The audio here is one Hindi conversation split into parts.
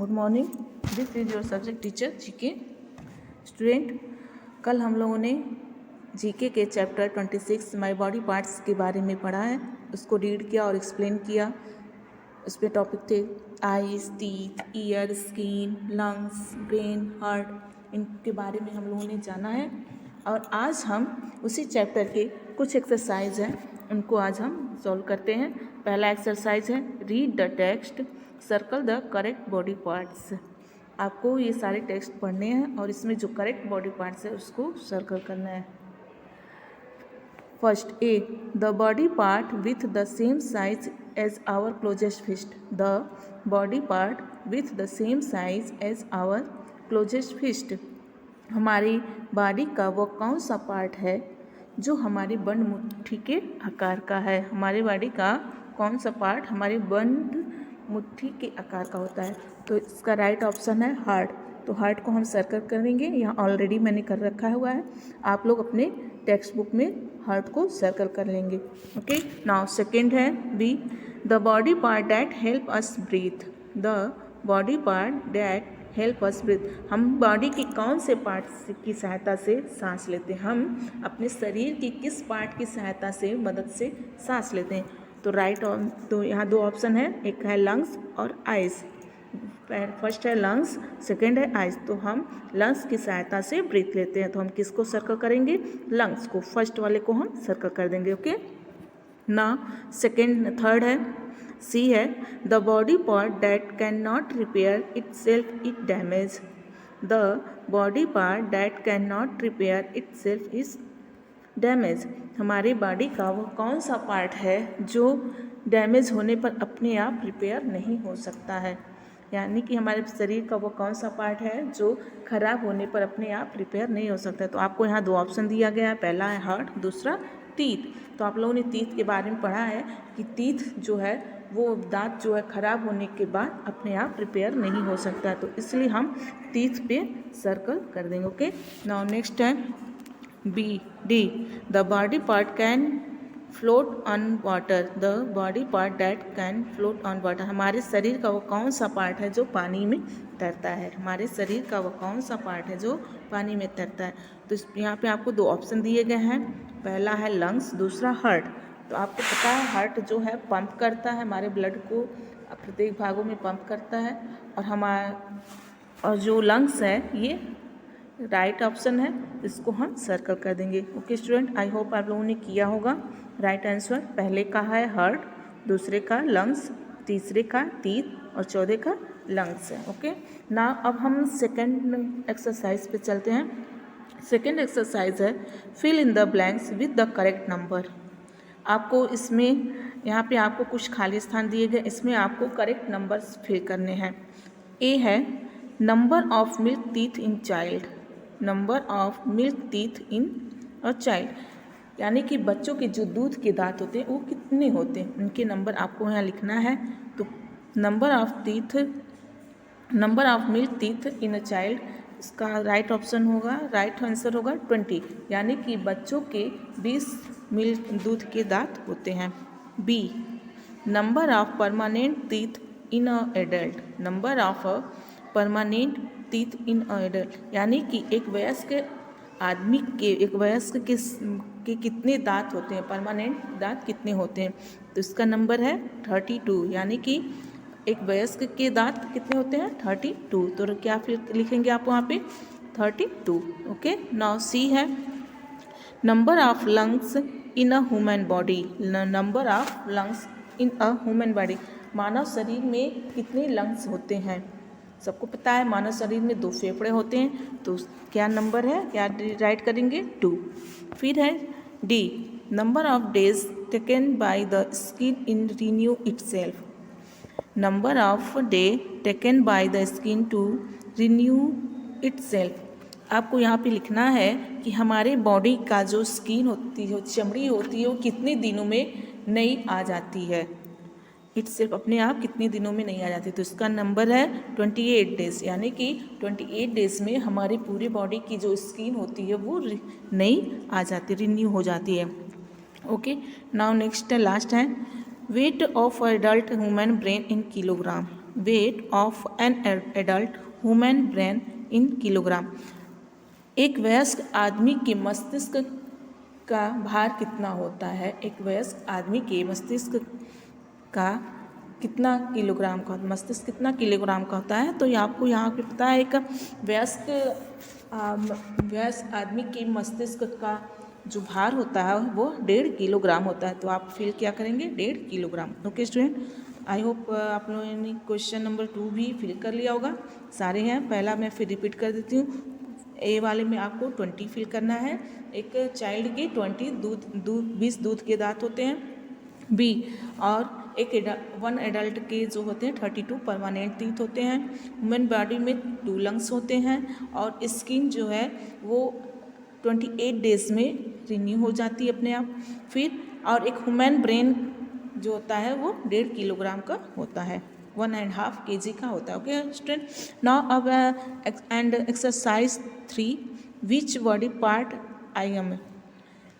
Good morning. This is your subject teacher GK. Student, कल हम लोगों ने जीके के चैप्टर 26 माय बॉडी पार्ट्स के बारे में पढ़ा है। उसको रीड किया और एक्सप्लेन किया। उस पर टॉपिक थे eyes, teeth, year, skin, lungs, brain, heart. इनके बारे में हम लोगों ने जाना है और आज हम उसी चैप्टर के कुछ एक्सरसाइज हैं, उनको आज हम सॉल्व करते हैं। पहला एक्सरसाइज है read the text, circle the correct body parts. आपको ये सारे टेक्स्ट पढ़ने हैं और इसमें जो करेक्ट बॉडी पार्ट्स है उसको सर्कल करना है। First A, the body part with the same size as our closest fist. The body part with the same size as our closest fist. हमारी बॉडी का वो कौन सा पार्ट है जो हमारी बंद मुट्ठी के आकार का है। हमारी बॉडी का कौन सा पार्ट हमारे बंद मुट्ठी के आकार का होता है। तो इसका राइट ऑप्शन है हार्ट। तो हार्ट को हम सर्कल करेंगे। यहाँ ऑलरेडी मैंने कर रखा हुआ है, आप लोग अपने टेक्स्ट बुक में हार्ट को सर्कल कर लेंगे। ओके, नाउ सेकेंड है B, the body part that help us breathe. The body part that help us breathe. हम बॉडी के कौन से पार्ट की सहायता से सांस लेते हैं। हम अपने शरीर की किस पार्ट की सहायता से मदद से सांस लेते हैं। तो तो यहाँ दो ऑप्शन है, एक है लंग्स और आइज़। फर्स्ट है लंग्स, सेकंड है आइज़। तो हम लंग्स की सहायता से ब्रीथ लेते हैं। तो हम किसको सर्कल करेंगे, लंग्स को। फर्स्ट वाले को हम सर्कल कर देंगे। ओके, ना थर्ड है सी है, the body part that can not repair it self it damage. The body part that can not repair it self is damage. हमारी बॉडी का वो कौन सा पार्ट है जो डैमेज होने पर अपने आप रिपेयर नहीं हो सकता है। यानी कि हमारे शरीर का वो कौन सा पार्ट है जो खराब होने पर अपने आप रिपेयर नहीं हो सकता। तो आपको यहाँ दो ऑप्शन दिया गया है, पहला है हार्ट, दूसरा टीथ। तो आप लोगों ने टीथ के बारे में पढ़ा है कि टीथ जो है वो दांत जो है खराब होने के बाद अपने आप रिपेयर नहीं हो सकता। तो इसलिए हम टीथ पे सर्कल कर देंगे। ओके, नाउ नेक्स्ट है B D, the body part can float on water. The body part that can float on water. हमारे शरीर का वो कौन सा पार्ट है जो पानी में तैरता है। हमारे शरीर का वो कौन सा पार्ट है जो पानी में तैरता है। तो यहाँ पे आपको दो ऑप्शन दिए गए हैं, पहला है लंग्स, दूसरा हार्ट। तो आपको पता है हार्ट जो है पंप करता है, हमारे ब्लड को प्रत्येक भागों में पंप करता है। और जो लंग्स है ये राइट ऑप्शन है, इसको हम सर्कल कर देंगे। ओके स्टूडेंट, आई होप आप लोगों ने किया होगा। राइट आंसर पहले का है हार्ट, दूसरे का लंग्स, तीसरे का टीथ और चौथे का लंग्स है। ओके, ना अब हम सेकेंड एक्सरसाइज पे चलते हैं। सेकेंड एक्सरसाइज है fill in the blanks with the correct number. आपको इसमें यहाँ पे आपको कुछ खाली स्थान दिए गए, इसमें आपको करेक्ट नंबर्स फिल करने हैं। ए है number of milk teeth in child. Number of milk teeth in a child, यानी कि बच्चों के जो दूध के दांत होते हैं वो कितने होते हैं, उनके नंबर आपको यहाँ लिखना है। तो number of milk teeth in a child, इसका राइट ऑप्शन होगा, राइट आंसर होगा 20, यानी कि बच्चों के 20 मिल्क दूध के दांत होते हैं। B, number of permanent teeth in a adult. Number of permanent teeth in a adult, यानी कि एक वयस्क आदमी के, एक वयस्क के कितने दांत होते हैं, परमानेंट दांत कितने होते हैं। तो इसका नंबर है 32, यानी कि एक वयस्क के दांत कितने होते हैं 32। तो क्या फिर लिखेंगे आप वहाँ पे 32। ओके, नाउ सी है number of lungs in a human body. Number of lungs in a human body, मानव शरीर में कितने लंग्स होते हैं। सबको पता है मानव शरीर में 2 फेफड़े होते हैं। तो क्या नंबर है, क्या राइट करेंगे 2। फिर है D, number of days taken by the skin in renew itself. Number of day taken by the skin to renew itself. आपको यहाँ पे लिखना है कि हमारे बॉडी का जो स्किन होती है, चमड़ी होती है, वो कितने दिनों में नई आ जाती है। इटसेल्फ अपने आप कितने दिनों में नहीं आ जाती। तो इसका नंबर है 28 डेज, यानी कि 28 डेज में हमारी पूरी बॉडी की जो स्किन होती है वो नई आ जाती है, रिन्यू हो जाती है। ओके, नाउ नेक्स्ट लास्ट है weight of adult human brain in kilogram. Weight of an adult human brain in kilogram. एक वयस्क आदमी के मस्तिष्क का भार कितना होता है? एक वयस्क आदमी के मस्तिष्क का कितना किलोग्राम का, मस्तिष्क कितना किलोग्राम का होता है? तो ये आपको यहाँ पे पता है, एक वयस्क आदमी के मस्तिष्क का जो भार होता है वो 1.5 किलोग्राम होता है। तो आप फिल क्या करेंगे? 1.5 kilogram. Okay student, I hope आप लोगों ने क्वेश्चन नंबर 2 भी फिल कर लिया होगा। सारे हैं, पहला मैं फिर रिपीट कर देती हूँ। ए वाले में आपको 20 फिल करना है। एक चाइल्ड के 20 दूध के दांत होते हैं। बी, और वन एडल्ट के जो होते हैं 32 परमानेंट टीथ होते हैं। ह्यूमन बॉडी में 2 लंग्स होते हैं और स्किन जो है वो 28 डेज में रिन्यू हो जाती है अपने आप। फिर और एक ह्यूमन ब्रेन जो होता है वो 1.5 किलोग्राम का होता है, 1.5 kg का होता है। ओके स्टूडेंट, नाउ अब and exercise 3, which body part I M.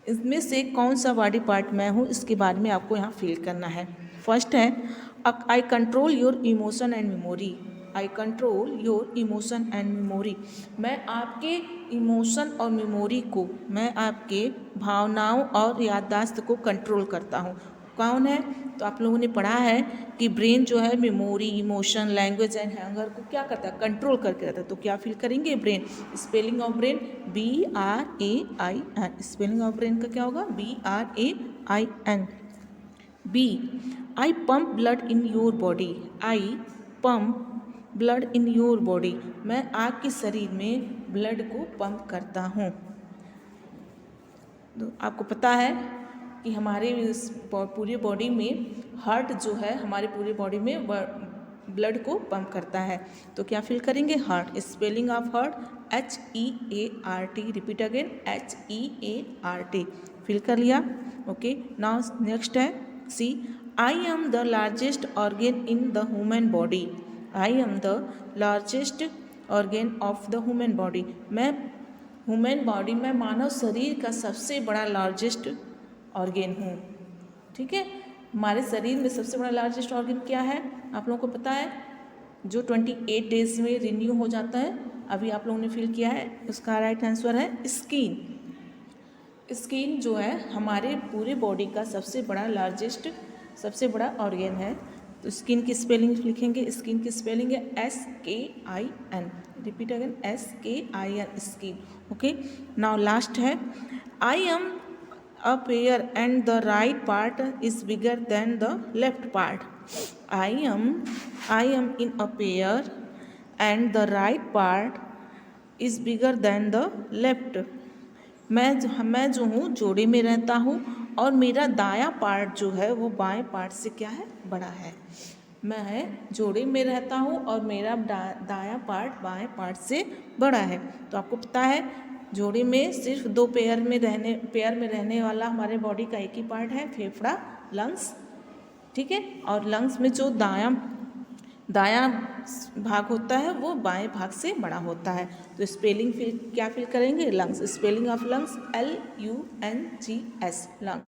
इसमें से कौन सा बॉडी पार्ट मैं हूँ, इसके बारे में आपको यहाँ फिल करना है। फर्स्ट है, आई control your emotion and memory. I control your emotion and memory. मैं आपके इमोशन और मेमोरी को, मैं आपके भावनाओं और याददाश्त को कंट्रोल करता हूँ। कौन है? तो आप लोगों ने पढ़ा है कि ब्रेन जो है memory, emotion, language and hunger को क्या करता है? कंट्रोल करके रहता है। तो क्या फिल करेंगे? Brain. Spelling of brain BRAIN। Spelling of brain का क्या होगा? BRAIN। B, I pump blood in your body. I pump blood in your body. मैं आपके शरीर में ब्लड को पंप करता हूँ। तो आपको पता है कि हमारे पूरे बॉडी में हार्ट जो है, हमारे पूरे बॉडी में ब्लड को पंप करता है। तो क्या फिल करेंगे? Heart. Spelling of heart HEART। Repeat again, HEART। Fill कर लिया। ओके, नाउ नेक्स्ट है C, I am the largest organ in the human body. I am the largest organ of the human body. मैं ह्यूमन बॉडी में, मानव शरीर का सबसे बड़ा लार्जेस्ट ऑर्गेन हूँ। ठीक है, हमारे शरीर में सबसे बड़ा लार्जेस्ट ऑर्गेन क्या है? आप लोगों को पता है, जो 28 डेज में रिन्यू हो जाता है। अभी आप लोगों ने फिल किया है, उसका राइट आंसर है स्किन। स्किन जो है हमारे पूरे बॉडी का सबसे बड़ा ऑर्गेन है। तो स्किन की स्पेलिंग लिखेंगे। स्किन की स्पेलिंग है SKIN। Repeat again, SKIN, skin. Okay, now last है, I am a pair and the right part is bigger than the left part. I am in a pair and the right part is bigger than the left. मैं जो हूँ जोड़े में रहता हूँ और मेरा दायां पार्ट जो है वो बाएं पार्ट से क्या है? बड़ा है। मैं जोड़े में रहता हूँ और मेरा दायां पार्ट बाएं पार्ट से बड़ा है। तो आपको पता है जोड़े में सिर्फ 2 पेयर में रहने वाला हमारे बॉडी का एक ही पार्ट है, फेफड़ा, लंग्स। ठीक है, और लंग्स में जो दायां भाग होता है वो बाएं भाग से बड़ा होता है। तो स्पेलिंग क्या फिल करेंगे? Lungs. Spelling of lungs LUNGS, lungs.